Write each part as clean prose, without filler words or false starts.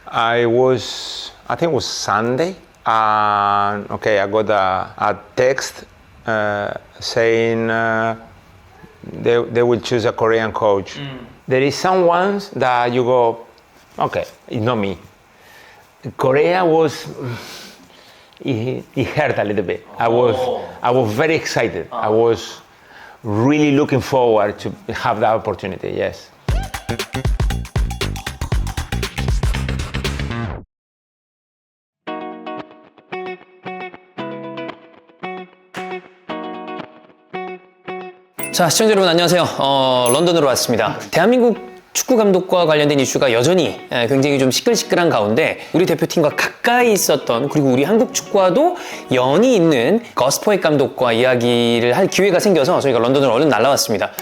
I think it was Sunday. Okay, I got a text saying they will choose a Korean coach. There is some ones that you go, okay, it's not me. Korea was, it hurt a little bit. I was very excited. I was really looking forward to have that opportunity, yes. 자, 시청자 여러분 안녕하세요. 런던으로 왔습니다. 대한민국 축구 감독과 관련된 이슈가 여전히 굉장히 좀 시끌시끌한 가운데 우리 대표팀과 가까이 있었던, 그리고 우리 한국 축구와도 연이 있는 거스 포헥 감독과 이야기를 할 기회가 생겨서 저희가 런던으로 얼른 날아왔습니다.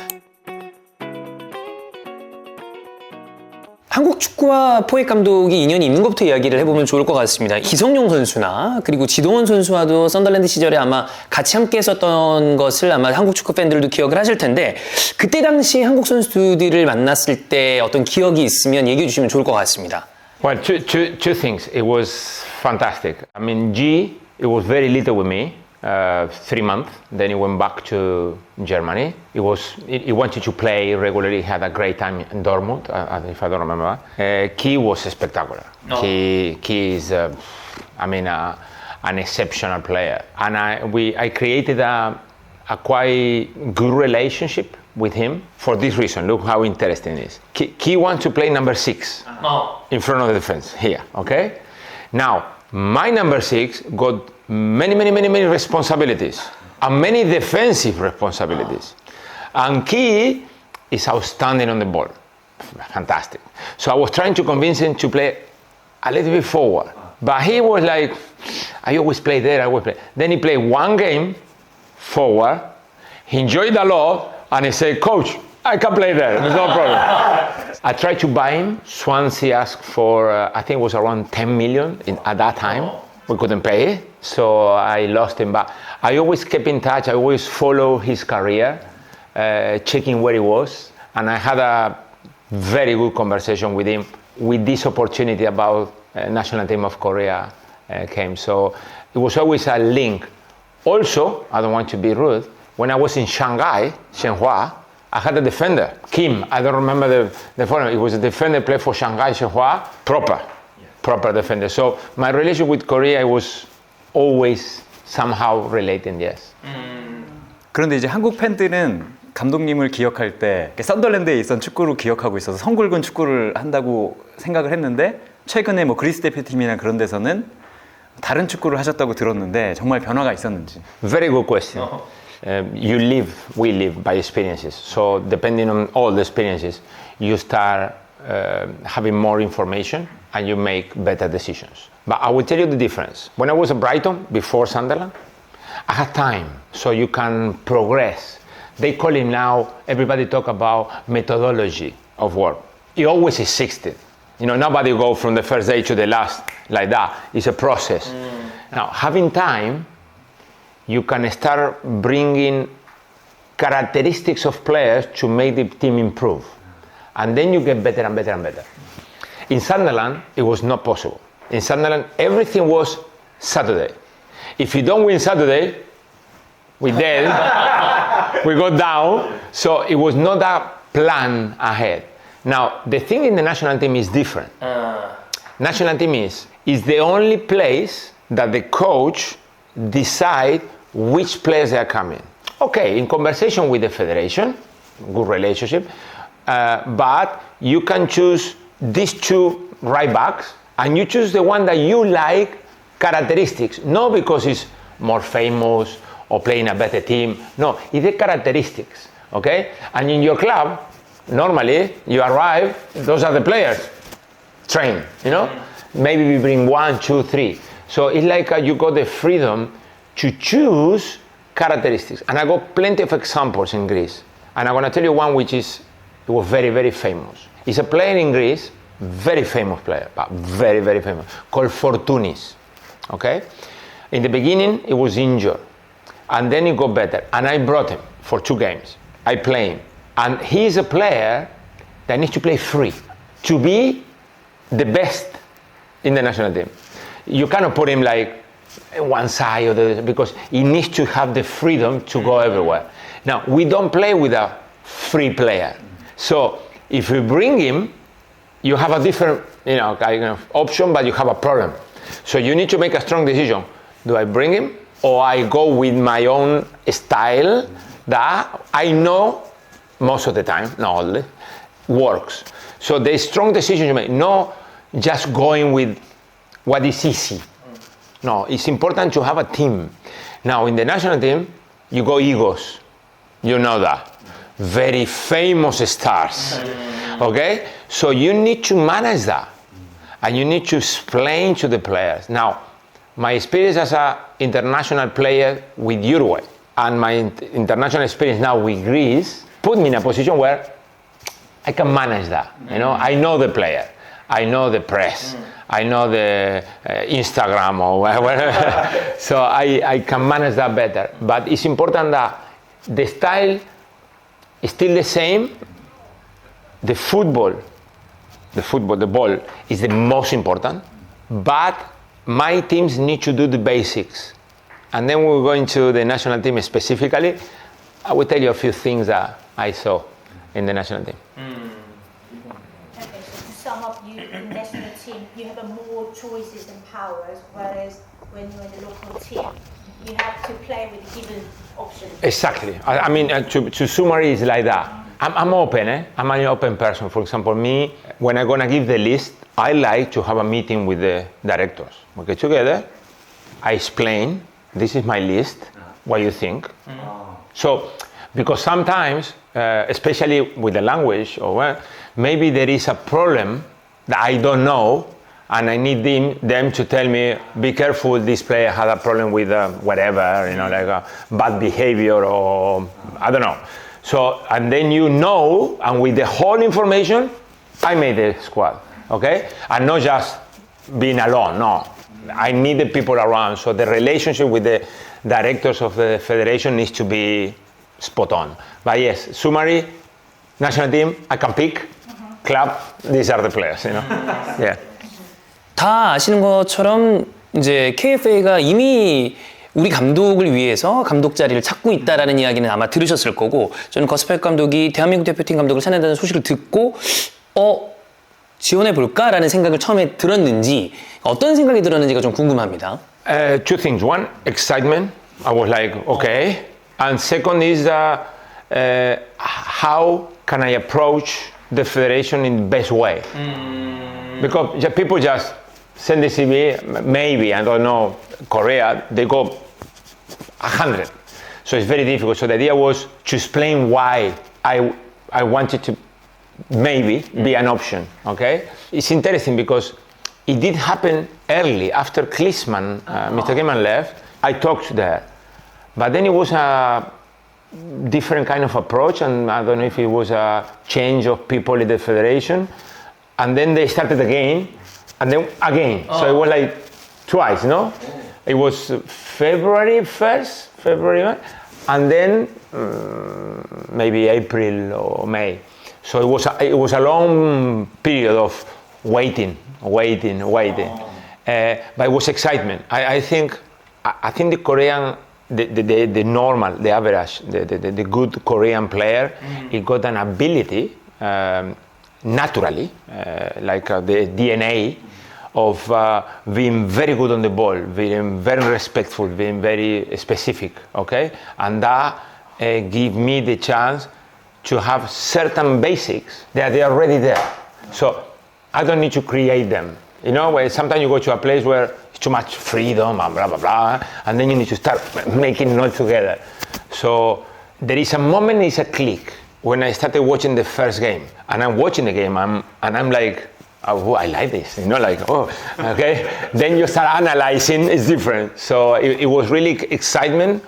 한국 축구와 포헥 감독이 인연이 있는 것부터 이야기를 해보면 좋을 것 같습니다. 기성용 선수나 그리고 지동원 선수와도 썬더랜드 시절에 아마 같이 함께 했었던 것을 아마 한국 축구 팬들도 기억을 하실 텐데, 그때 당시 한국 선수들을 만났을 때 어떤 기억이 있으면 얘기해 주시면 좋을 것 같습니다. Well, two things. It was fantastic. I mean, G, it was very little with me, 3 months. Then he went back to Germany. He wanted to play regularly. He had a great time in Dortmund, if I don't remember. Key was spectacular. Oh. Key is, an exceptional player. And I created a quite good relationship with him for this reason. Look how interesting it is. Key wants to play number 6 in front of the defense here, okay? Now, my number 6 got many responsibilities and many defensive responsibilities. And Key is outstanding on the ball. Fantastic. So I was trying to convince him to play a little bit forward. But he was like, I always play there, I always play. Then he played one game forward. He enjoyed a lot and he said, Coach, I can play there, there's no problem. I tried to buy him. Swansea asked for, I think it was around 10 million at that time. We couldn't pay it, so I lost him. But I always kept in touch. I always follow his career, checking where he was. And I had a very good conversation with him with this opportunity about national team of Korea came. So it was always a link. Also, I don't want to be rude, when I was in Shanghai, Shenhua, I had a defender, Kim. I don't remember the phone. It was a defender played for Shanghai, Shenhua, proper defender. So my relation with Korea was always somehow related, yes. 그런데 이제 한국 팬들은 감독님을 기억할 때 썬더랜드에 있던 축구를 기억하고 있어서 성굵은 축구를 한다고 생각을 했는데, 최근에 뭐 그리스 대표팀이나 그런 데서는 다른 축구를 하셨다고 들었는데 정말 변화가 있었는지. Very good question. We live by experiences. So depending on all the experiences, you start having more information and you make better decisions. But I will tell you the difference. When I was at Brighton, before Sunderland, I had time, so you can progress. They call it now, everybody talk about methodology of work. It always existed. You know, nobody go from the first day to the last like that. It's a process. Now, having time, you can start bringing characteristics of players to make the team improve. And then you get better and better and better. In Sunderland, it was not possible. In Sunderland, everything was Saturday. If you don't win Saturday, we're dead. We go down. So it was not a plan ahead. Now, the thing in the national team is different. National team is the only place that the coach decide which players they are coming. Okay, in conversation with the federation, good relationship, but you can choose these 2 right backs and you choose the one that you like characteristics, not because it's more famous or playing a better team. No, it's the characteristics, okay? And in your club, normally you arrive, those are the players, train, you know? Maybe we bring 1, 2, 3. So it's like you got the freedom to choose characteristics. And I got plenty of examples in Greece. And I'm going to tell you one which was very famous. It's a player in Greece, very famous player, but very famous, called Fortounis, okay? In the beginning, he was injured. And then he got better. And I brought him for 2 games. I play him. And he's a player that needs to play free. To be the best in the national team. You cannot put him like one side or the other because he needs to have the freedom to go everywhere. Now, we don't play with a free player. So if you bring him, you have a different kind of option, but you have a problem. So you need to make a strong decision. Do I bring him or I go with my own style that I know most of the time, not always, works. So the strong decision you make, no just going with what is easy. No, it's important to have a team. Now in the national team, you go egos. You know that. Very famous stars. Okay? So you need to manage that. And you need to explain to the players. Now, my experience as an international player with Uruguay and my international experience now with Greece put me in a position where I can manage that. I know the player. I know the press. I know the Instagram or whatever. So I can manage that better. But it's important that the style is still the same. The ball is the most important. But my teams need to do the basics. And then we'll go into the national team specifically. I will tell you a few things that I saw in the national team. Okay, so to sum up, you in the national team, you have more choices and powers, whereas when you're in the local team, you have to play with a given option. Exactly. I mean, to summary is like that. I'm open. I'm an open person. For example, me, when I'm gonna give the list, I like to have a meeting with the directors. Okay, together, I explain, this is my list, what you think. So, because sometimes, especially with the language, or maybe there is a problem that I don't know, and I need them to tell me, be careful, this player had a problem with whatever, like bad behavior, or I don't know. So, and then and with the whole information, I made the squad, okay? And not just being alone, no. I need the people around, so the relationship with the directors of the federation needs to be spot on. But yes, summary, national team, I can pick, club, these are the players, Yeah. 다 아시는 것처럼 이제 KFA가 이미 우리 감독을 위해서 감독 자리를 찾고 있다라는 이야기는 아마 들으셨을 거고, 저는 거스펠 감독이 대한민국 대표팀 감독을 찾는다는 소식을 듣고 지원해 볼까라는 생각을 처음에 들었는지, 어떤 생각이 들었는지가 좀 궁금합니다. Two things. One, excitement. I was like, okay. And second is how can I approach the federation in the best way? Because people just send the CV, maybe, I don't know, Korea, they go 100. So it's very difficult. So the idea was to explain why I wanted to maybe be an option, okay? It's interesting because it did happen early after Klinsmann, Mr. Klinsmann left. I talked there, but then it was a different kind of approach, and I don't know if it was a change of people in the federation, and then they started again, and then again. So it was like twice, no? It was February 1st, and then maybe April or May. So it was a long period of waiting. But it was excitement. I think the Korean, the normal, the average, the good Korean player, he got an ability naturally, like the DNA of being very good on the ball, being very respectful, being very specific, okay? And that gave me the chance to have certain basics that they are already there. So I don't need to create them. Where sometimes you go to a place where it's too much freedom and blah, blah, blah, and then you need to start making it all together. So there is a moment, it's a click, when I started watching the first game, and I'm watching the game, and I'm like, oh, I like this, okay. Then you start analyzing, it's different. So it was really excitement,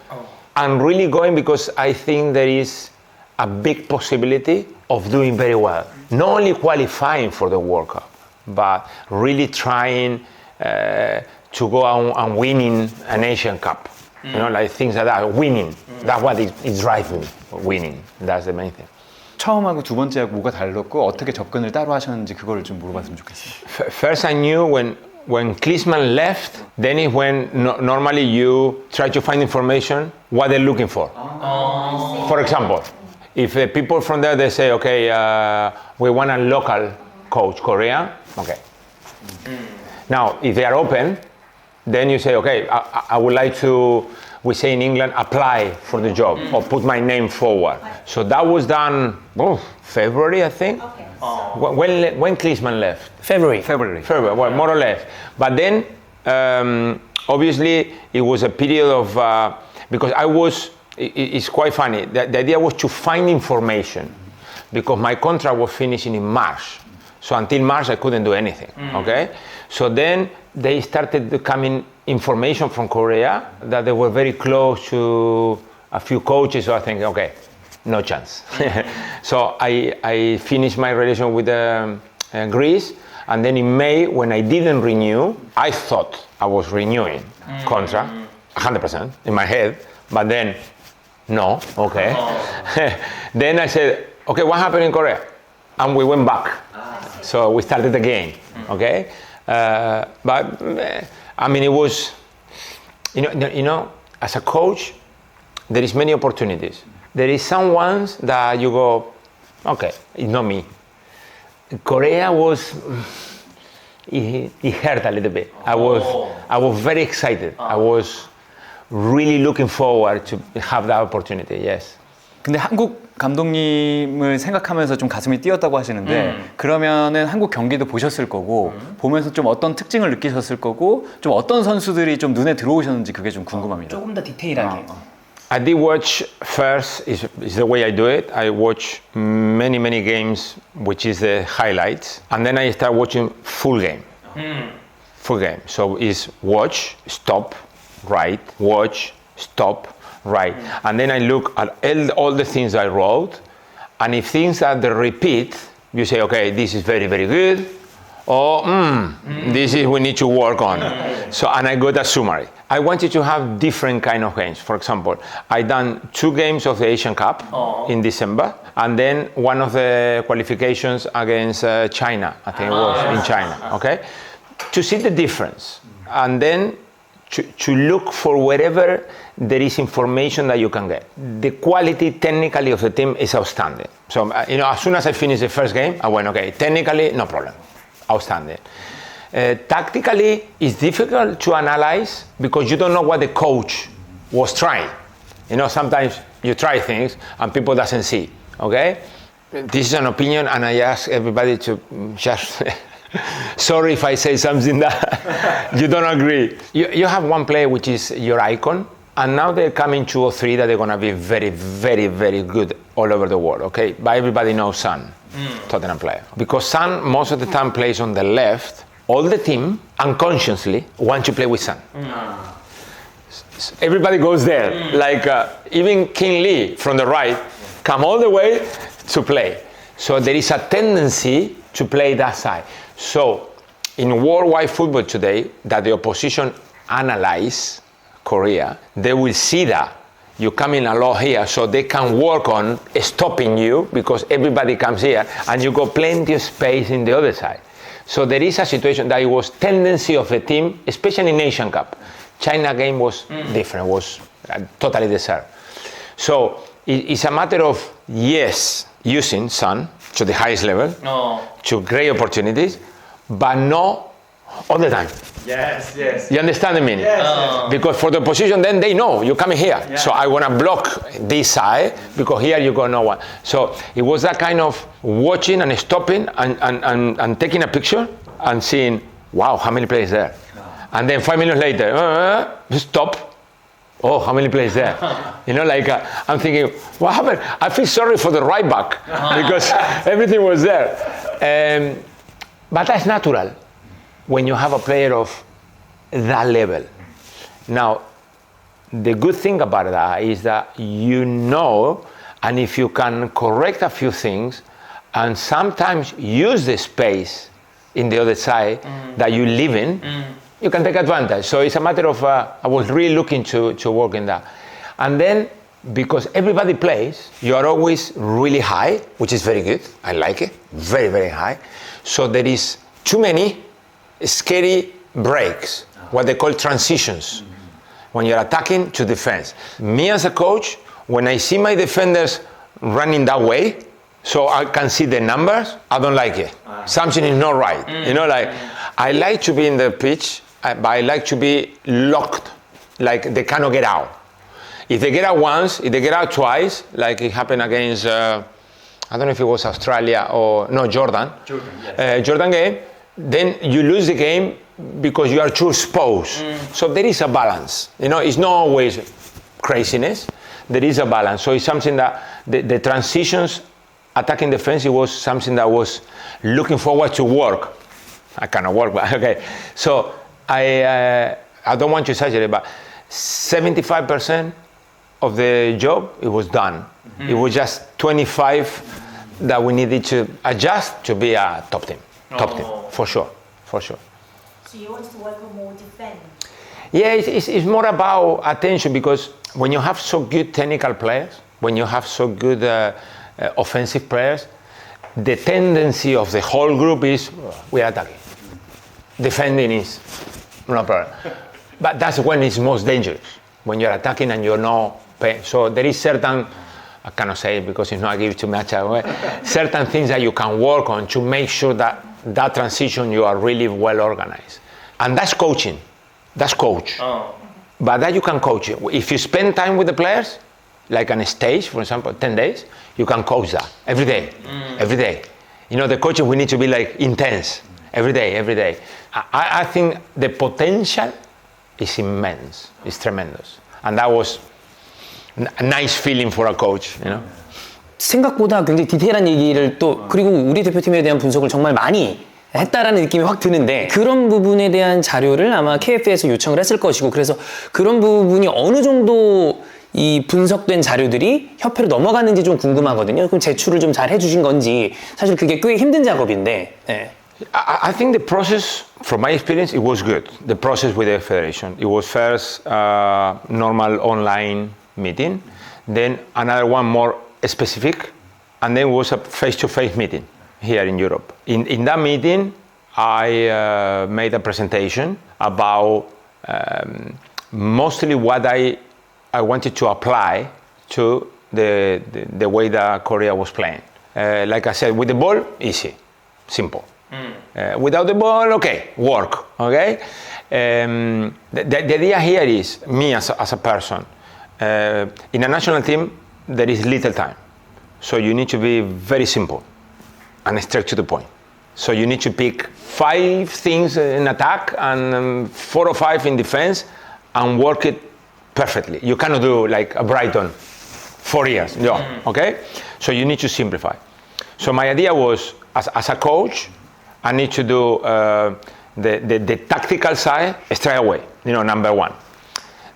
and really going, because I think there is a big possibility of doing very well. Not only qualifying for the World Cup, but really trying to go and winning an Asian Cup. Like things like that, winning. That's what is driving me, winning. That's the main thing. 처음하고 두 번째하고 뭐가 달랐고 어떻게 접근을 따로 하셨는지 그거를 좀 물어봤으면 좋겠어요. First, I knew when Klinsmann left, then is when normally you try to find information what they're looking for. For example, if people from there they say, okay, we want a local coach, Korean, okay. Now, if they are open, then you say, okay, I would like to, we say in England, apply for the job or put my name forward. So that was done February, I think. Okay. When Klinsmann left? February. February, well, more or less. But then, obviously, it was a period of, because it's quite funny. The idea was to find information because my contract was finishing in March. So until March, I couldn't do anything, okay? So then they started coming information from Korea that they were very close to a few coaches. So I think, okay, no chance. So I finished my relation with Greece. And then in May, when I didn't renew, I thought I was renewing contract, 100% in my head. But then, no, okay. Then I said, okay, what happened in Korea? And we went back. So we started again, okay? But I mean, it was, you know, as a coach, there is many opportunities. There is some ones that you go, okay, it's not me. Korea was, it hurt a little bit. I was very excited. I was really looking forward to have that opportunity, yes. 근데 한국 감독님을 생각하면서 좀 가슴이 뛰었다고 하시는데 그러면은 한국 경기도 보셨을 거고 보면서 좀 어떤 특징을 느끼셨을 거고 좀 어떤 선수들이 좀 눈에 들어오셨는지 그게 좀 궁금합니다. 조금 더 디테일하게. I did watch first, is the way I do it. I watch many games, which is the highlights. And then I start watching full game. Full game. So it's watch, stop, right, watch, stop, right. And then I look at all the things I wrote. And if things are the repeat, you say, okay, this is very good. Or, this is we need to work on. So, and I got a summary. I wanted to have different kind of games. For example, I done 2 games of the Asian Cup in December, and then one of the qualifications against China, I think it was in China, okay? To see the difference, and then to look for wherever there is information that you can get. The quality technically of the team is outstanding. So, you know, as soon as I finished the first game, I went, okay, technically, no problem. Outstanding. Tactically, it's difficult to analyze because you don't know what the coach was trying. You know, sometimes you try things and people doesn't see, okay? This is an opinion and I ask everybody to just, sorry if I say something that you don't agree. You have one player which is your icon, and now they're coming 2 or 3 that they're gonna be very good all over the world, okay? But everybody knows Son. Tottenham player. Because Son most of the time plays on the left, all the team unconsciously want to play with Son. Everybody goes there, like even King Lee from the right come all the way to play. So there is a tendency to play that side. So in worldwide football today, that the opposition analyze Korea, they will see that you come in a lot here, so they can work on stopping you because everybody comes here and you got plenty of space in the other side. So there is a situation that it was tendency of the team, especially in Asian Cup. China game was different, was totally deserved. So it's a matter of, yes, using Son to the highest level, to great opportunities, but not all the time. Yes. You understand the meaning? Yes. Because for the opposition, then they know you're coming here. Yeah. So I want to block this side because here you got no one. So it was that kind of watching and stopping and taking a picture and seeing, wow, how many players there? And then 5 minutes later, stop. Oh, how many players there? You know, like I'm thinking, what happened? I feel sorry for the right back because everything was there. But that's natural when you have a player of that level. Now, the good thing about that is that you know, and if you can correct a few things, and sometimes use the space in the other side that you live in, you can take advantage. So it's a matter of, I was really looking to work in that. And then, because everybody plays, you are always really high, which is very good. I like it, very high. So there is too many scary breaks, what they call transitions, when you're attacking to defense. Me as a coach, when I see my defenders running that way, so I can see the numbers, I don't like it. Something is not right. You know, like, I like to be in the pitch, but I like to be locked, like they cannot get out. If they get out once, if they get out twice, like it happened against, I don't know if it was Australia or, no, Jordan. Jordan game, then you lose the game because you are too exposed. So there is a balance. You know, it's not always craziness. There is a balance. So it's something that the transitions, attacking defense, it was something that was looking forward to work. I cannot work, but okay. So I don't want to exaggerate, but 75% of the job, it was done. It was just 25 that we needed to adjust to be a top team, for sure. So you want to work on more defense? Yeah, it's more about attention, because when you have so good technical players, when you have so good offensive players, the tendency of the whole group is we are attacking. Defending is no problem. But that's when it's most dangerous, when you're attacking and you're not paying. So there is certain, I cannot say it because it's not give too much away, certain things that you can work on to make sure that that transition you are really well organized. And that's coaching. That's coach. But that you can coach it. If you spend time with the players, like on a stage, for example, 10 days, you can coach that every day. Every day. You know, the coaching, we need to be like intense every day. I think the potential is immense. It's tremendous. And that was a nice feeling for a coach, you know. 생각보다 굉장히 디테일한 얘기를 또 그리고 우리 대표팀에 대한 분석을 정말 많이 했다라는 느낌이 확 드는데 그런 부분에 대한 자료를 아마 KF에서 요청을 했을 것이고 그래서 그런 부분이 어느 정도 이 분석된 자료들이 협회로 넘어갔는지 좀 궁금하거든요. 그럼 제출을 좀 잘 해주신 건지 사실 그게 꽤 힘든 작업인데. 네. I think the process, from my experience, it was good. The process with the federation. It was first normal online meeting, then another one more specific, and then was a face-to-face meeting here in Europe. In that meeting, I made a presentation about mostly what I wanted to apply to the way that Korea was playing. Like I said, with the ball, easy, simple. Without the ball, okay, work, okay? The idea here is, me as a person, in a national team, there is little time. So you need to be very simple and straight to the point. So you need to pick 5 things in attack and 4 or 5 in defense and work it perfectly. You cannot do like a Brighton 4 years, no, okay? So you need to simplify. So my idea was, as a coach, I need to do the tactical side straight away, number one.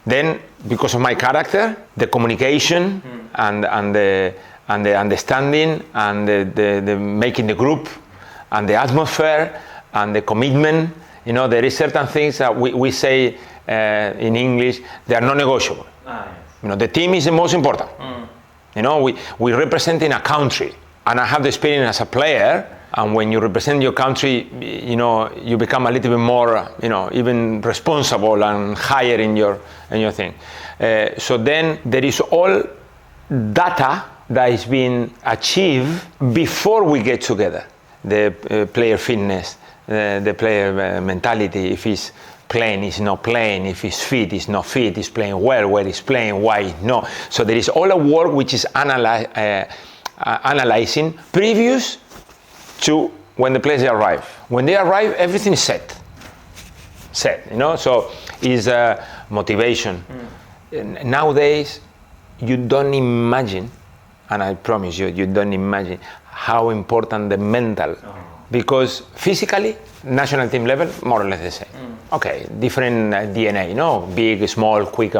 Then, because of my character, the communication and the understanding and the making the group and the atmosphere and the commitment, there is certain things that we say in English, they are non-negotiable. The team is the most important. We representing a country, and I have the experience as a player. And when you represent your country, you become a little bit more, even responsible and higher in your thing. So then there is all data that is being achieved before we get together. The player fitness, the player mentality, if he's playing, he's not playing, if he's fit, he's not fit, he's playing well, where he's playing, why no. So there is all a work which is analyzing previous to when the players arrive. When they arrive, everything is set. So is motivation. Nowadays, you don't imagine, and I promise you, you don't imagine how important the mental, because physically, national team level, more or less the same. Okay, different DNA, big, small, quick.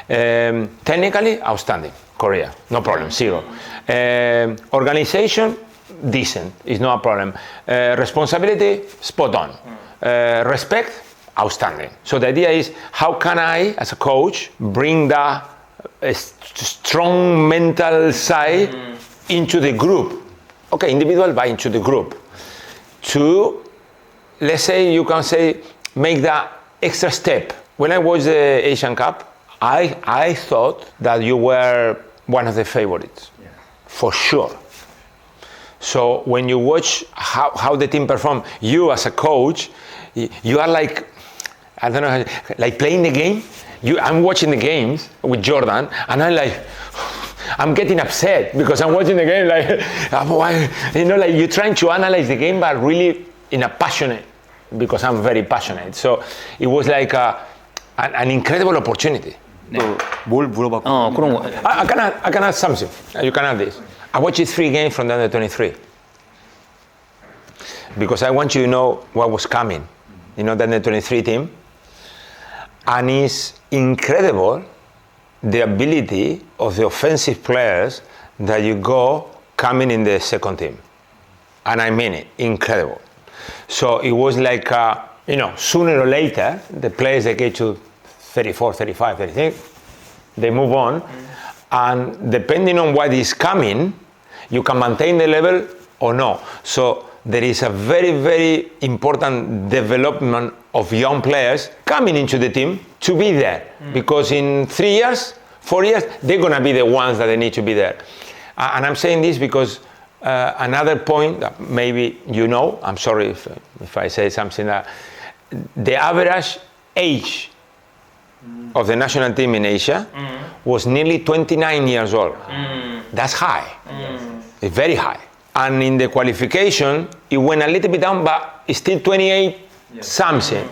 Technically, outstanding. Korea, no problem, 0. Organization, decent, is not a problem. Responsibility, spot on. Respect, outstanding. So the idea is, how can I, as a coach, bring that strong mental side into the group? Okay, individual, but into the group. To, let's say, you can say, make that extra step. When I watched the Asian Cup, I thought that you were one of the favorites, for sure. So when you watch how the team perform, you as a coach, you are like, I don't know, like playing the game. I'm watching the games with Jordan, and I'm getting upset because I'm watching the game like you're trying to analyze the game, but really in a passionate, because I'm very passionate. So it was like an incredible opportunity. 뭘 물어봤고? 그런 거. I can add something. You can add this. I watched 3 games from the under 23 because I want you to know what was coming. You know, the under 23 team, and it's incredible the ability of the offensive players that you go coming in the second team, and I mean it, incredible. So it was like sooner or later the players that get to 34, 35, 36, they move on, and depending on what is coming, you can maintain the level or no. So there is a very, very important development of young players coming into the team to be there, because in 3 years, 4 years, they're gonna be the ones that they need to be there. And I'm saying this because another point that maybe you know, I'm sorry if I say something, that the average age of the national team in Asia was nearly 29 years old. That's high. It's very high. And in the qualification, it went a little bit down, but it's still 28 something.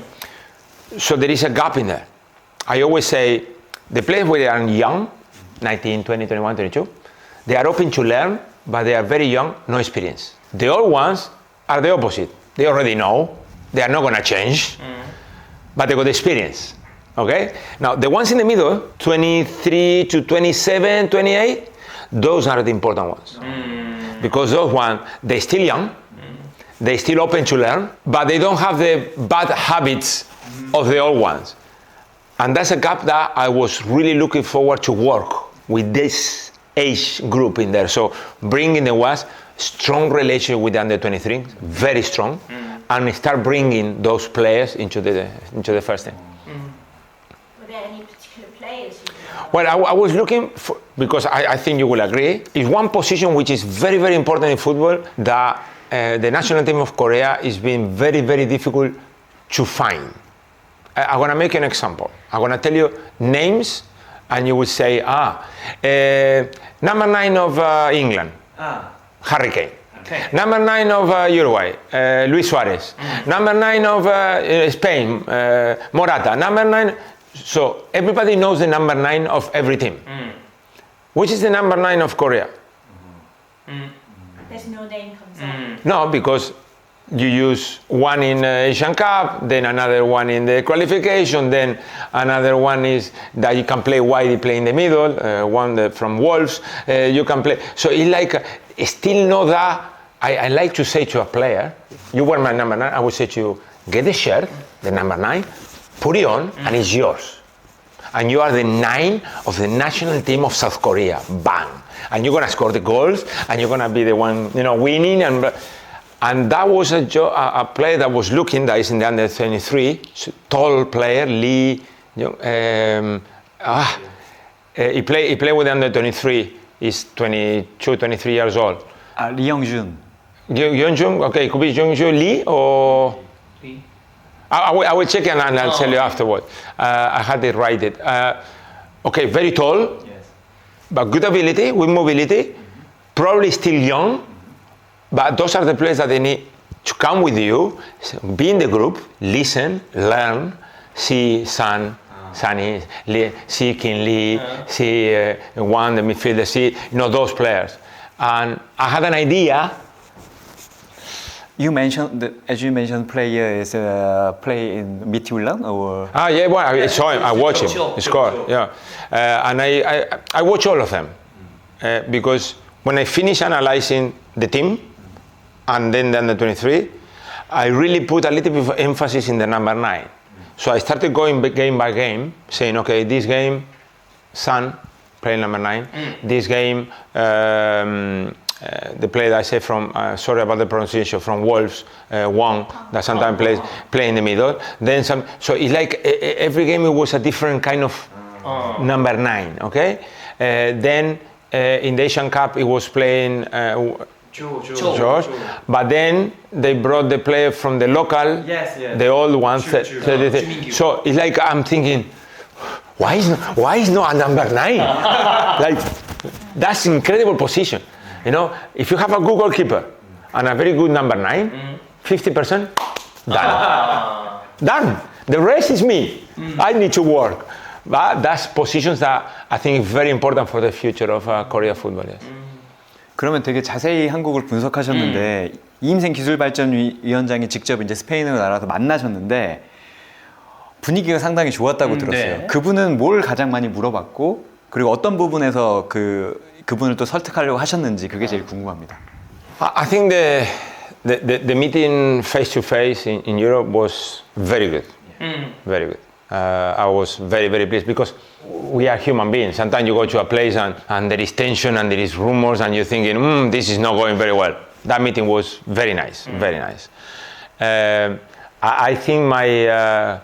So there is a gap in there. I always say, the players where they are young, 19, 20, 21, 22, they are open to learn, but they are very young, no experience. The old ones are the opposite. They already know, they are not gonna change, but they got experience. Okay? Now, the ones in the middle, 23 to 27, 28, those are the important ones. Because those ones, they're still young, they're still open to learn, but they don't have the bad habits of the old ones. And that's a gap that I was really looking forward to work with this age group in there. So bringing the was strong relationship with the under 23, very strong, and start bringing those players into the first team. Were there any particular players you liked? Well, I was looking for, because I think you will agree, is one position which is very, very important in football that the national team of Korea is being very, very difficult to find. I'm going to make an example. I'm going to tell you names, and you will say, number 9 of England, Harry Kane. Okay. Number 9 of Uruguay, Luis Suarez. Number 9 of Spain, Morata. Number 9. So everybody knows the number 9 of every team. Which is the number 9 of Korea? There's no name comes up. No, because you use one in Asian Cup, then another one in the qualification, then another one is that you can play wide, you play in the middle, from Wolves, you can play. So it's like, still know that, I like to say to a player, you were my number 9, I would say to you, get the shirt, the number 9, put it on, and it's yours. And you are the 9 of the national team of South Korea, bang. And you're gonna score the goals, and you're gonna be the one, winning, and that was a player that was looking, that is in the under 23, tall player, Lee. He played with the under 23. He's 22, 23 years old. Lee Young-jun. Young-jun, okay, could be Young-jun, Lee, or Lee. I will check and I'll tell you afterward. I had it right. Okay, very tall, but good ability, with mobility, probably still young. But those are the players that they need to come with you, be in the group, listen, learn, see Sunny, see King Lee, see Wan, the midfielder, see those players. And I had an idea. You mentioned, as you mentioned, player is play in Midtjylland or? Yeah, well, I saw him. I watched him. He scored. Yeah, and I watch all of them because when I finish analyzing the team. And then the under 23, I really put a little bit of emphasis in the number 9. So I started going game by game, saying, okay, this game, Son, playing number 9. This game, the player that I say from, sorry about the pronunciation, from Wolves, Wong, that sometimes play in the middle. Then some, so it's like every game it was a different kind of number 9, okay? Then in the Asian Cup it was playing George. But then they brought the player from the local, the old one. So it's like I'm thinking, why is not a number 9? Like, that's incredible position. You know, if you have a good goalkeeper and a very good number 9, 50% done. Done. The rest is me. I need to work. But that's positions that I think is very important for the future of Korea football. Yes. 그러면 되게 자세히 한국을 분석하셨는데 이임생 기술발전위원장이 직접 이제 스페인으로 날아서 만나셨는데 분위기가 상당히 좋았다고 들었어요. 네. 그분은 뭘 가장 많이 물어봤고 그리고 어떤 부분에서 그분을 또 설득하려고 하셨는지 그게 제일 궁금합니다. I think the meeting face to face in Europe was very good. Very good. I was very, very pleased because we are human beings. Sometimes you go to a place and there is tension and there is rumors and you're thinking, this is not going very well. That meeting was very nice, very nice. I think my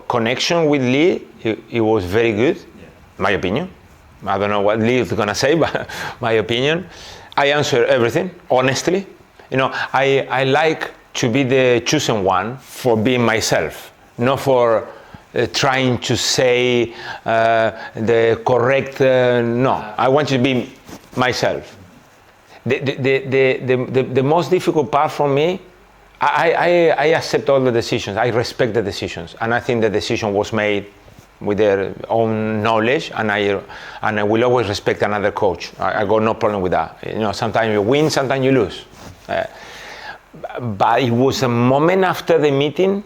connection with Lee, it was very good, my opinion. I don't know what Lee is going to say, but my opinion. I answer everything, honestly. You know, I like to be the chosen one for being myself, not for trying to say the correct, no. I want to be myself. The most difficult part for me, I accept all the decisions, I respect the decisions, and I think the decision was made with their own knowledge, and I will always respect another coach. I got no problem with that. You know, sometimes you win, sometimes you lose. But it was a moment after the meeting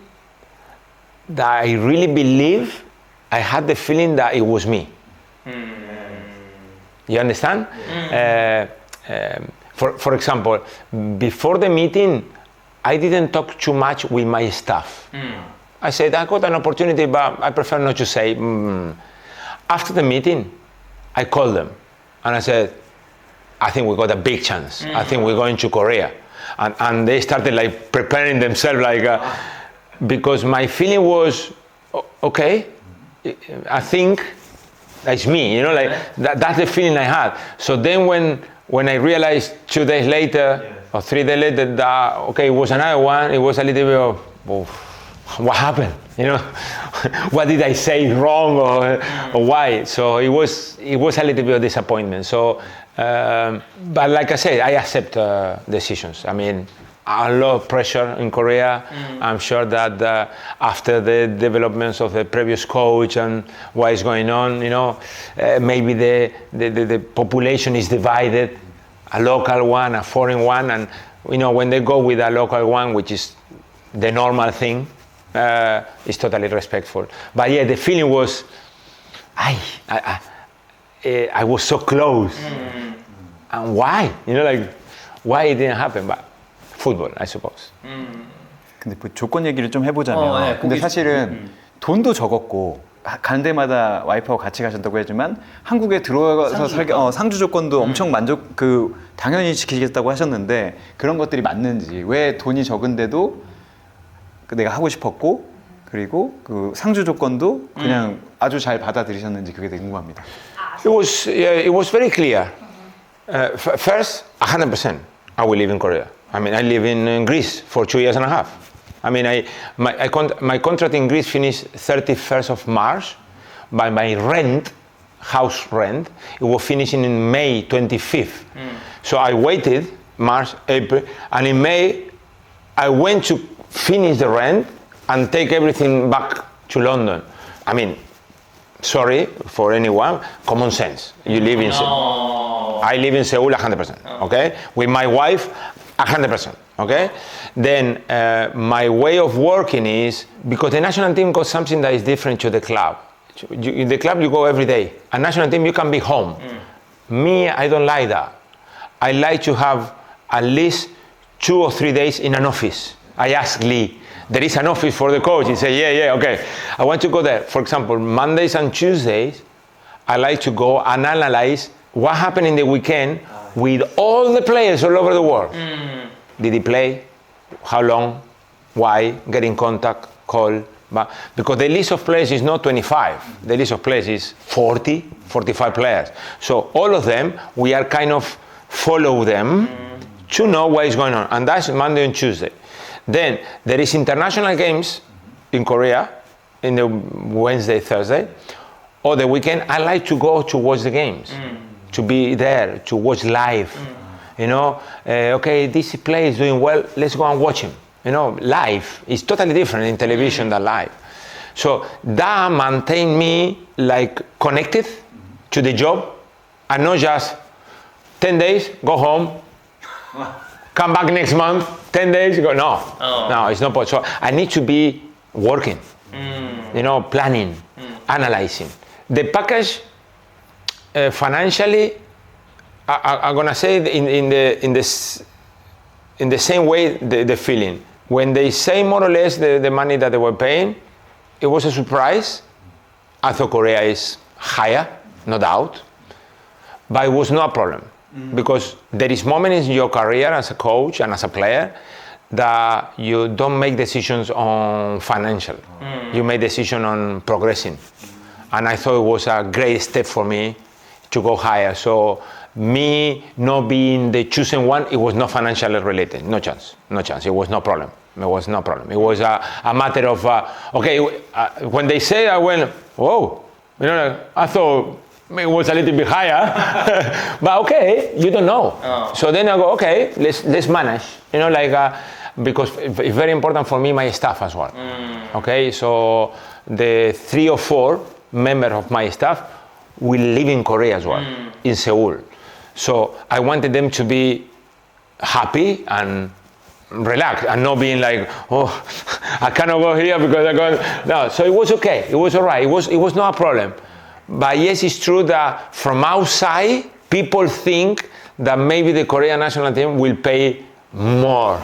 that I really believe, I had the feeling that it was me. You understand? For example, before the meeting, I didn't talk too much with my staff. I said, I got an opportunity, but I prefer not to say. After the meeting, I called them and I said, I think we got a big chance. I think we're going to Korea. And they started like preparing themselves, like, because my feeling was, okay, I think that's me, you know, like that's the feeling I had. So then when I realized 2 days later or 3 days later that, okay, it was another one, it was a little bit of, what happened? You know, what did I say wrong or why? So it was a little bit of disappointment. So, but like I said, I accept decisions. I mean, a lot of pressure in Korea. I'm sure that after the developments of the previous coach and what is going on, you know, maybe the population is divided, a local one, a foreign one, and you know, when they go with a local one, which is the normal thing, is totally respectful. But yeah, the feeling was, I was so close. And why? You know, like, why it didn't happen? But football, I suppose. 근데 그 조건 얘기를 좀 해보자면, 네, 근데 사실은 돈도 적었고 가는 데마다 와이프하고 같이 가셨다고 했지만 한국에 들어가서 상주 조건도 엄청 당연히 지키겠다고 하셨는데 그런 것들이 맞는지, 왜 돈이 적은데도 내가 하고 싶었고 그리고 그 상주 조건도 그냥 아주 잘 받아들이셨는지 그게 되게 궁금합니다. It was very clear. First, 100%, I will live in Korea. I mean, I live in Greece for 2 years and a half. I mean, my contract in Greece finished 31st of March, but my house rent, it was finishing in May 25th. So I waited March, April, and in May, I went to finish the rent and take everything back to London. I mean, sorry for anyone, common sense. You live in Seoul. I live in Seoul 100%, okay? With my wife, 100%, okay? Then my way of working is, because the national team got something that is different to the club. In the club, you go every day. A national team, you can be home. Me, I don't like that. I like to have at least 2 or 3 days in an office. I asked Lee, there is an office for the coach. He said, yeah, okay. I want to go there. For example, Mondays and Tuesdays, I like to go and analyze what happened in the weekend with all the players all over the world. Did he play? How long? Why? Get in contact, call. But because the list of players is not 25, the list of players is 40, 45 players. So all of them, we are kind of follow them to know what is going on. And that's Monday and Tuesday. Then there is international games in Korea in the Wednesday, Thursday, or the weekend. I like to go to watch the games, to be there, to watch live. You know, okay, this player is doing well, let's go and watch him. You know, live is totally different in television than live. So that maintained me like connected to the job and not just 10 days, go home, come back next month, 10 days, go, no, no, it's not possible. So I need to be working, you know, planning, analyzing. The package financially, I'm gonna say in the same way the feeling. When they say more or less the money that they were paying, it was a surprise. I thought Korea is higher, no doubt, but it was no problem because there is moments in your career as a coach and as a player that you don't make decisions on financial. You make decisions on progressing, and I thought it was a great step for me to go higher. So me not being the chosen one, it was not financially related. No chance. It was no problem. It was a matter of, okay, when they say, I went, whoa, you know, I thought it was a little bit higher, but okay, you don't know. So then I go, okay, let's manage, you know, like, because it's very important for me, my staff as well. Okay, so the 3 or 4 members of my staff will live in Korea as well, in Seoul. So I wanted them to be happy and relaxed and not being like, oh, I cannot go here because I got, no. So it was okay, it was all right, it was not a problem. But yes, it's true that from outside, people think that maybe the Korean national team will pay more,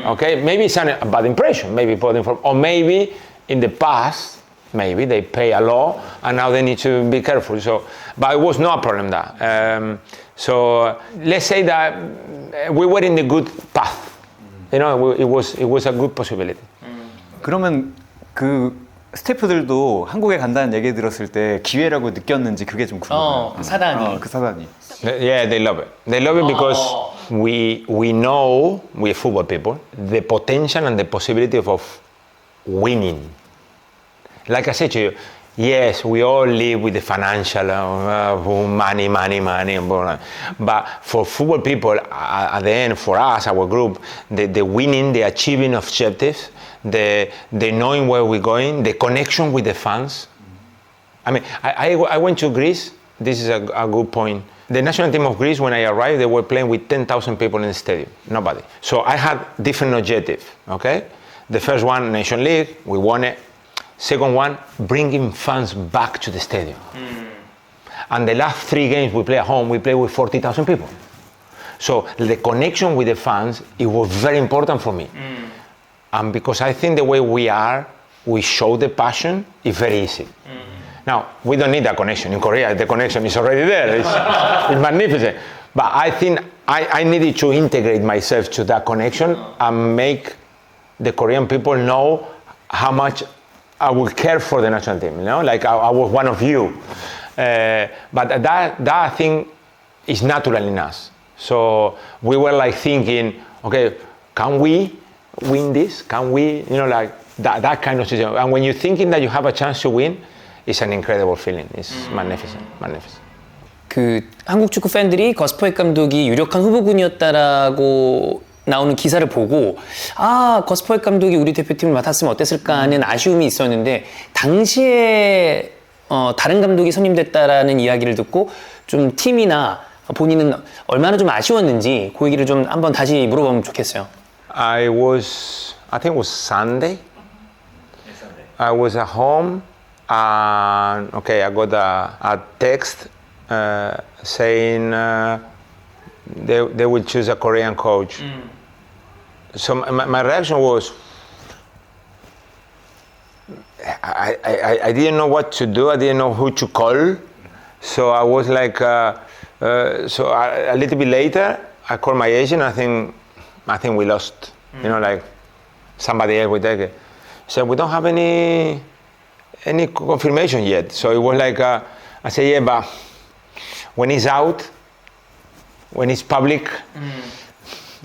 okay? Maybe it's a bad impression, or maybe in the past, maybe they pay a lot and now they need to be careful. So, but it was not a problem that. So let's say that we were in the good path. You know, it was a good possibility. 그러면 그 스태프들도 한국에 간다는 얘기 들었을 때 기회라고 느꼈는지 그게 좀 궁금해요. 그 사단이. 그 사단이. Yeah, they love it. They love it because we know, we football people, the potential and the possibility of winning. Like I said to you, yes, we all live with the financial money, but for football people, at the end, for us, our group, the winning, the achieving objectives, the knowing where we're going, the connection with the fans. I mean, I went to Greece. This is a good point. The national team of Greece, when I arrived, they were playing with 10,000 people in the stadium. Nobody. So I had different objectives, okay? The first one, Nation League, we won it. Second one, bringing fans back to the stadium. And the last 3 games we play at home, we play with 40,000 people. So the connection with the fans, it was very important for me. And because I think the way we show the passion, it's very easy. Now, we don't need that connection. In Korea, the connection is already there. It's magnificent. But I think I needed to integrate myself to that connection and make the Korean people know how much I would care for the national team, you know, like I was one of you. But that thing is natural in us. So we were like thinking, okay, can we win this? Can we, you know, like that kind of situation. And when you're thinking that you have a chance to win, it's an incredible feeling. It's magnificent. 그 한국 축구 팬들이 거스퍼헥 감독이 유력한 후보군이었다라고 나오는 기사를 보고 거스퍼헥 감독이 우리 대표팀을 맡았으면 어땠을까 하는 아쉬움이 있었는데 당시에 다른 감독이 선임됐다라는 이야기를 듣고 좀 팀이나 본인은 얼마나 좀 아쉬웠는지 그 얘기를 좀 한번 다시 물어보면 좋겠어요. I think it was Sunday. I was at home and okay, I got a text saying they will choose a Korean coach. So my reaction was, I didn't know what to do. I didn't know who to call. So I was like, So a little bit later, I called my agent. I think we lost. You know, like somebody else would take it. So we don't have any confirmation yet. So it was like I said, yeah, but when it's out, when it's public,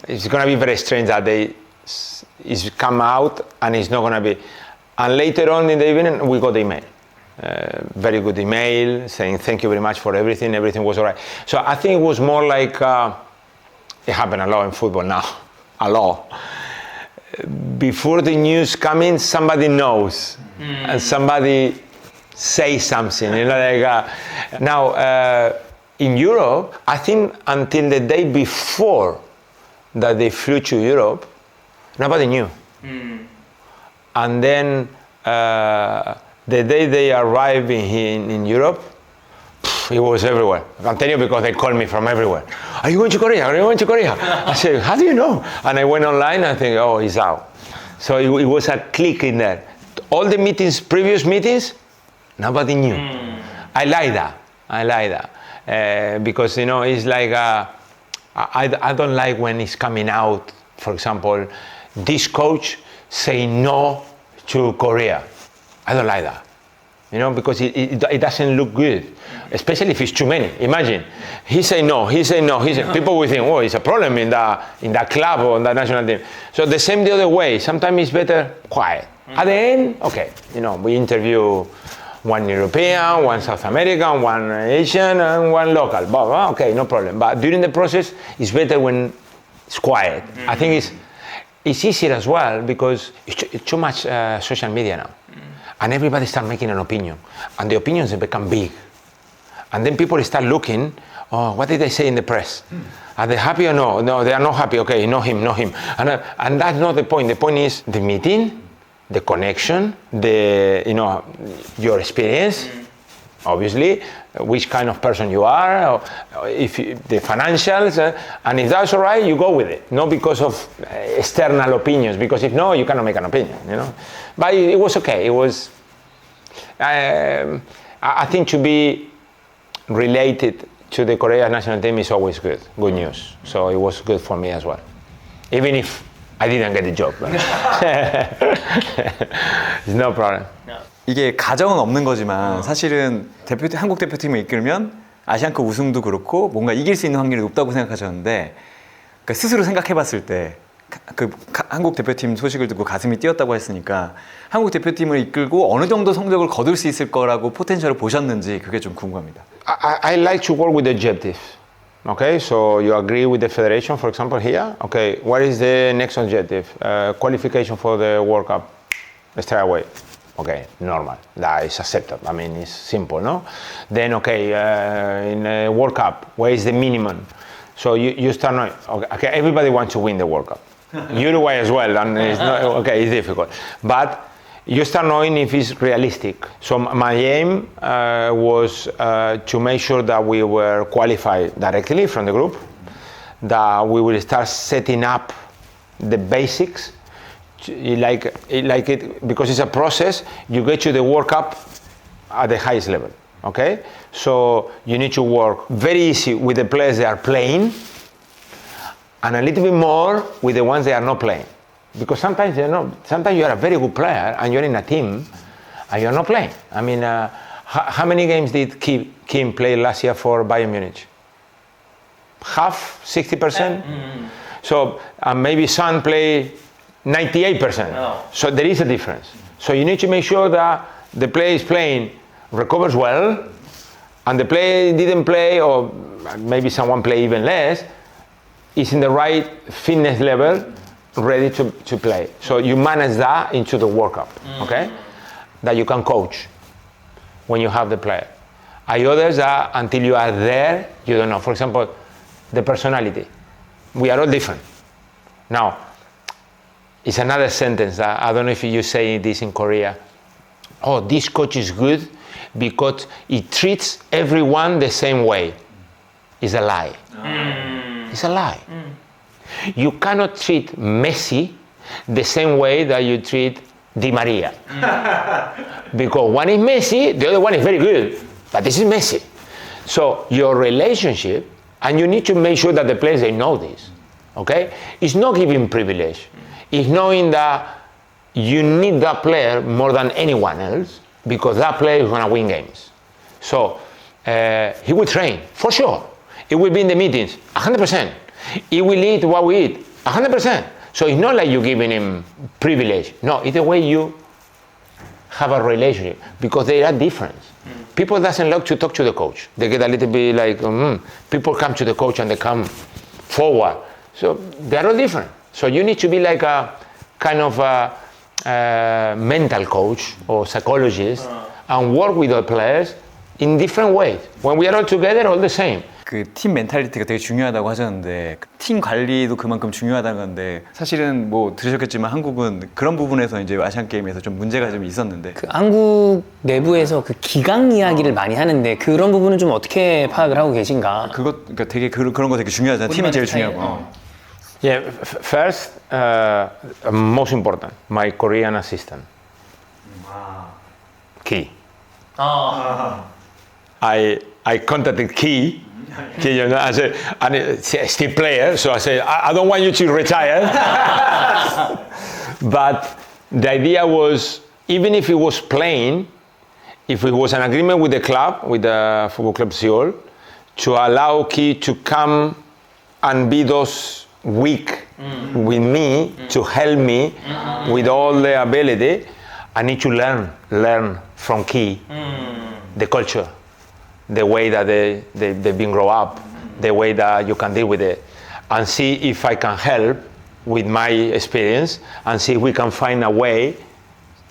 it's gonna be very strange that it's come out and it's not gonna be. And later on in the evening, we got the email. Very good email saying thank you very much for everything. Everything was all right. So I think it was more like it happened a lot in football now, a lot. Before the news come in, somebody knows and somebody says something. You know, like now in Europe, I think until the day before that they flew to Europe, nobody knew. And then the day they arrived in Europe, it was everywhere. I can tell you because they called me from everywhere. Are you going to Korea? Are you going to Korea? I said, how do you know? And I went online and I think, oh, he's out. So it was a click in there. All the meetings, previous meetings, nobody knew. I like that. Because, you know, it's like, I don't like when it's coming out, for example, this coach say no to Korea. I don't like that, you know, because it doesn't look good, especially if it's too many. Imagine, he say no, people will think, oh, it's a problem in that club or in that national team. So the same the other way, sometimes it's better quiet. At the end, okay, you know, we interview one European, one South American, one Asian, and one local, but okay, no problem. But during the process, it's better when it's quiet. I think it's easier as well because it's too much social media now. And everybody start making an opinion. And the opinions become big. And then people start looking, oh, what did they say in the press? Are they happy or no? No, they are not happy. Okay, know him. And that's not the point. The point is the meeting, the connection, your experience, obviously, which kind of person you are, or the financials, and if that's all right, you go with it. Not because of external opinions, because if no, you cannot make an opinion, you know. But it was okay. It was, I think, to be related to the Korea national team is always good news. So it was good for me as well, even if I didn't get the job. It's no problem. 이게 가정은 없는 거지만 사실은 한국 대표팀을 이끌면 아시안컵 우승도 그렇고 뭔가 이길 수 있는 확률이 높다고 생각하셨는데, 그러니까 스스로 생각해봤을 때 한국 대표팀 소식을 듣고 가슴이 뛰었다고 했으니까 한국 대표팀을 이끌고 어느 정도 성적을 거둘 수 있을 거라고 포텐셜을 보셨는지 그게 좀 궁금합니다. I like to work with the objectives. Okay, so you agree with the federation, for example, here. Okay, what is the next objective? Qualification for the World Cup straight away. Okay, normal. That is acceptable. I mean, it's simple, no? Then, okay, in the World Cup, where is the minimum? So you start knowing, okay, everybody wants to win the World Cup. Uruguay as well, and it's not, okay, it's difficult. But you start knowing if it's realistic. So my aim was to make sure that we were qualified directly from the group, that we will start setting up the basics. Like it, because it's a process, you get to the World Cup at the highest level, okay? So you need to work very easy with the players that are playing and a little bit more with the ones that are not playing. Because sometimes you are a very good player and you're in a team and you're not playing. I mean, how many games did Kim play last year for Bayern Munich? Half, 60%? So maybe Son play 98%. Oh. So there is a difference. So you need to make sure that the player is playing, recovers well, and the player didn't play, or maybe someone play even less, is in the right fitness level, ready to play. So you manage that into the World Cup, okay? That you can coach when you have the player. And others that until you are there, you don't know. For example, the personality. We are all different. Now, it's another sentence. I don't know if you say this in Korea. Oh, this coach is good because he treats everyone the same way. It's a lie. It's a lie. You cannot treat Messi the same way that you treat Di Maria. Because one is Messi, the other one is very good. But this is Messi. So your relationship, and you need to make sure that the players, they know this, okay? It's not giving privilege. It's knowing that you need that player more than anyone else because that player is going to win games. So he will train, for sure. It will be in the meetings, 100%. He will eat what we eat, 100%. So it's not like you're giving him privilege. No, it's the way you have a relationship because they are different. People doesn't like to talk to the coach. They get a little bit like, people come to the coach and they come forward. So they're all different. So you need to be like a kind of a mental coach or psychologist and work with the players in different ways. When we are all together, all the same. 그 팀 멘탈리티가 되게 중요하다고 하셨는데 팀 관리도 그만큼 중요하다는 건데 사실은 뭐 들으셨겠지만 한국은 그런 부분에서 이제 아시안 게임에서 좀 문제가 좀 있었는데 그 한국 내부에서 그 기강 이야기를 많이 하는데 그런 부분은 좀 어떻게 파악을 하고 계신가? 그러니까 되게 그런 거 되게 중요하잖아요. 팀이 제일 중요하고. Yeah, first, most important, my Korean assistant. Key. I contacted Key. Key, you know, I said, and still player, so I said, I don't want you to retire. But the idea was, even if he was playing, if it was an agreement with the club, with the Football Club Seoul, to allow Key to come and be those week with me to help me with all the ability. I need to learn from Key the culture, the way that they've been grown up, the way that you can deal with it, and see if I can help with my experience and see if we can find a way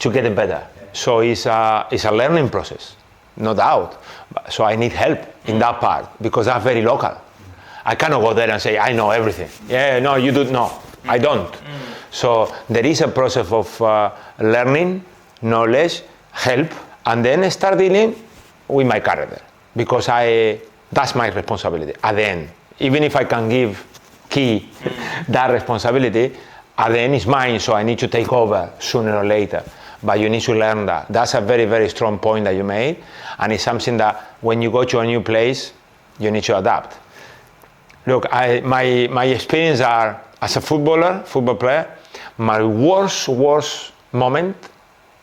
to get it better. So it's a learning process, no doubt. So I need help in that part because I'm very local. I cannot go there and say, I know everything. Yeah, no, you do. No, I don't. So there is a process of learning, knowledge, help, and then start dealing with my character because that's my responsibility at the end. Even if I can give Key that responsibility, at the end it's mine, so I need to take over sooner or later. But you need to learn that. That's a very, very strong point that you made, and it's something that when you go to a new place, you need to adapt. Look, my experience are as a football player, my worst moment,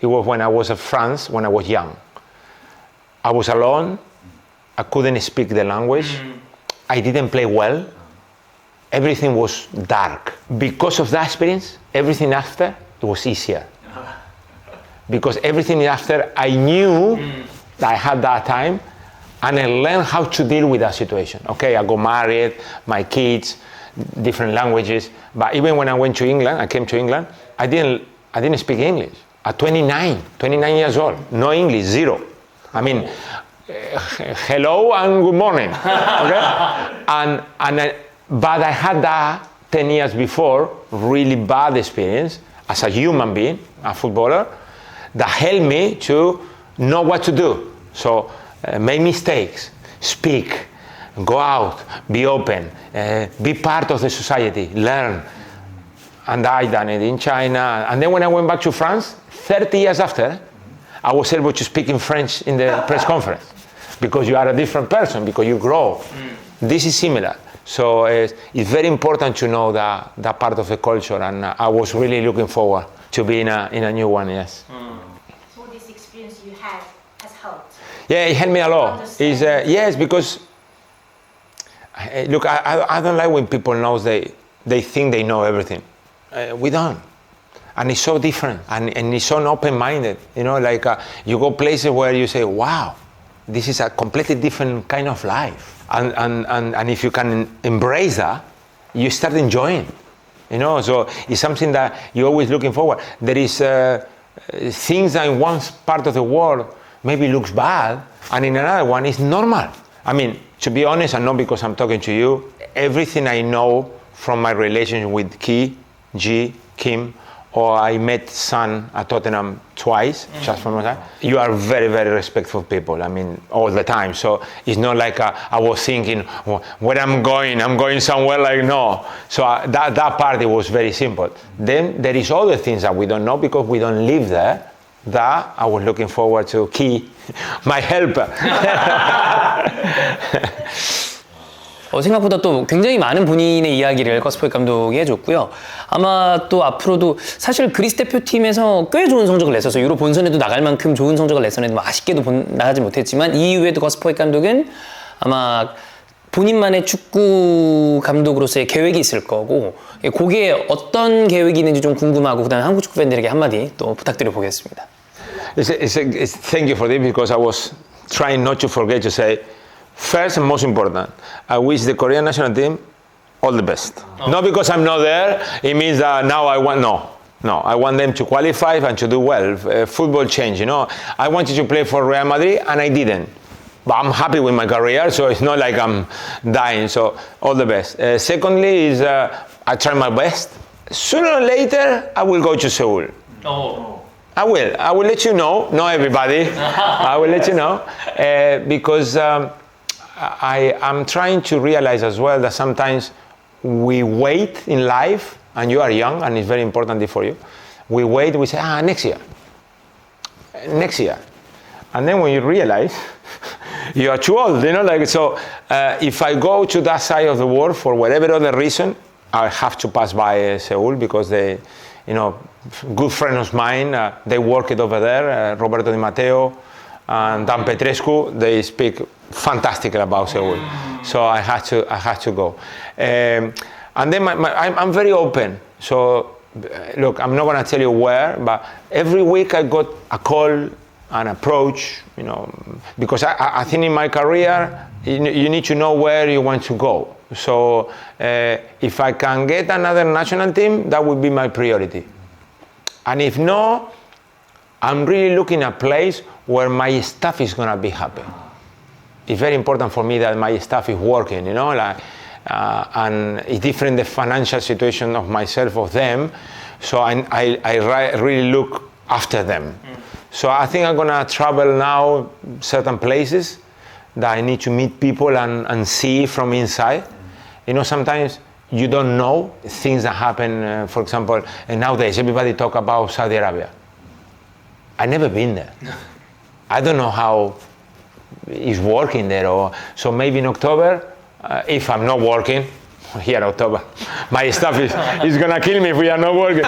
it was when I was in France, when I was young. I was alone, I couldn't speak the language, I didn't play well, everything was dark. Because of that experience, everything after, it was easier. Because everything after, I knew that I had that time, and I learned how to deal with that situation. Okay, I got married, my kids, different languages. But even when I went to England, I came to England, I didn't speak English. At 29 years old, no English, zero. I mean, hello and good morning. Okay, but I had that 10 years before, really bad experience as a human being, a footballer, that helped me to know what to do. So make mistakes, speak, go out, be open, be part of the society, learn. And I done it in China. And then when I went back to France, 30 years after, I was able to speak in French in the press conference because you are a different person, because you grow. This is similar. So it's very important to know that part of the culture, and I was really looking forward to be in a new one, yes. So this experience you had has helped? Yeah, it helped me a lot. Yes, because look, I don't like when people know they think they know everything. We don't. And it's so different, and it's so open-minded. You know, like you go places where you say, wow, this is a completely different kind of life. And if you can embrace that, you start enjoying. You know, so it's something that you're always looking forward. There is things that in one part of the world maybe looks bad, and in another one is normal. I mean, to be honest, and not because I'm talking to you, everything I know from my relationship with Key, G, Kim, or I met Son at Tottenham twice, just from my side. You are very, very respectful people, I mean, all the time. So it's not like I was thinking, where I'm going somewhere, like, no. So that part, it was very simple. Then there is other things that we don't know because we don't live there, that, I was looking forward to Key, my helper. 생각보다 또 굉장히 많은 본인의 이야기를 거스포익 감독이 해줬고요. 아마 또 앞으로도 사실 그리스 대표팀에서 꽤 좋은 성적을 냈어서 유로 본선에도 나갈 만큼 좋은 성적을 냈었는데 뭐 아쉽게도 나가지 못했지만 이 이후에도 거스포익 감독은 아마 본인만의 축구 감독으로서의 계획이 있을 거고 그게 어떤 계획이 있는지 좀 궁금하고 그다음에 한국 축구 팬들에게 한마디 또 부탁드려 보겠습니다. Thank you for this because I was trying not to forget to say first and most important, I wish the Korean national team all the best. Not because I'm not there, it means that now I want, no, I want them to qualify and to do well. Football change, you know. I wanted to play for Real Madrid and I didn't. But I'm happy with my career, so it's not like I'm dying, so all the best. Secondly is I try my best. Sooner or later, I will go to Seoul. I will let you know, not everybody. I will let you know because I'm trying to realize as well that sometimes we wait in life, and you are young, and it's very important for you. We wait, we say, next year. And then when you realize you are too old, you know, like, so if I go to that side of the world for whatever other reason, I have to pass by Seoul because they, you know, good friends of mine, they work it over there, Roberto Di Matteo and Dan Petrescu, they speak fantastically about Seoul. So I had to go. And then I'm very open. So look, I'm not going to tell you where, but every week I got a call, an approach, you know, because I think in my career, you need to know where you want to go. So if I can get another national team, that would be my priority. And if no, I'm really looking at a place where my staff is going to be happy. It's very important for me that my staff is working, you know, like, and it's different the financial situation of myself or them. So I really look after them. So I think I'm going to travel now certain places that I need to meet people and see from inside. You know, sometimes you don't know things that happen, for example, and nowadays everybody talk about Saudi Arabia. I've never been there. I don't know how it's working there. So maybe in October, if I'm not working, here in October, my staff is going to kill me if we are not working.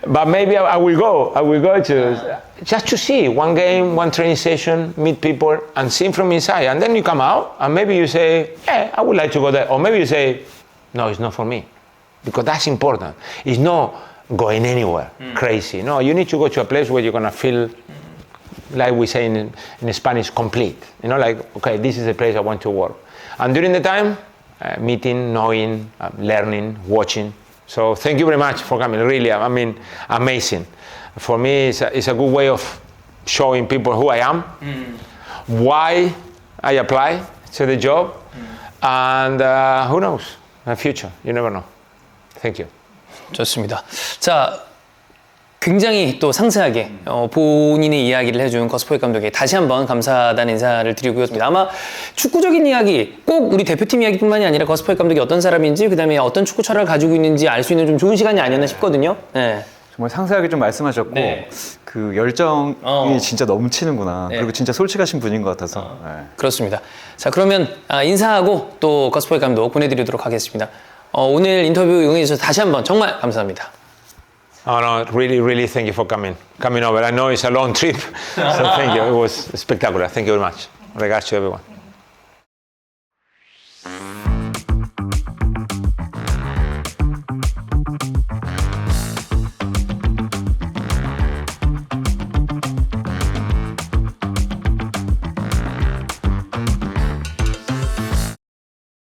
But maybe I will go to just to see one game, one training session, meet people and see from inside. And then you come out and maybe you say, I would like to go there. Or maybe you say, no, it's not for me. Because that's important. It's not going anywhere crazy. No, you need to go to a place where you're going to feel, like we say in Spanish, complete. You know, like, okay, this is the place I want to work. And during the time, meeting, knowing, learning, watching. So thank you very much for coming. Really, I mean, amazing. For me, it's a good way of showing people who I am, why I apply to the job, and who knows, the future. You never know. Thank you. 좋습니다. 자, 굉장히 또 상세하게 본인의 이야기를 해준 거스포익 감독에게 다시 한번 감사하다는 인사를 드리고요. 아마 축구적인 이야기, 꼭 우리 대표팀 이야기뿐만이 아니라 거스포익 감독이 어떤 사람인지, 그 다음에 어떤 축구 철학을 가지고 있는지 알 수 있는 좀 좋은 시간이 아니었나 싶거든요. 네. 정말 상세하게 좀 말씀하셨고 네. 그 열정이 진짜 넘치는구나. 네. 그리고 진짜 솔직하신 분인 것 같아서. 네. 그렇습니다. 자, 그러면 인사하고 또 거스포익 감독 보내드리도록 하겠습니다. 오늘 인터뷰 응해주셔서 다시 한번 정말 감사합니다. Oh no, really thank you for coming over. I know it's a long trip, so thank you. It was spectacular. Thank you very much. Regards to everyone.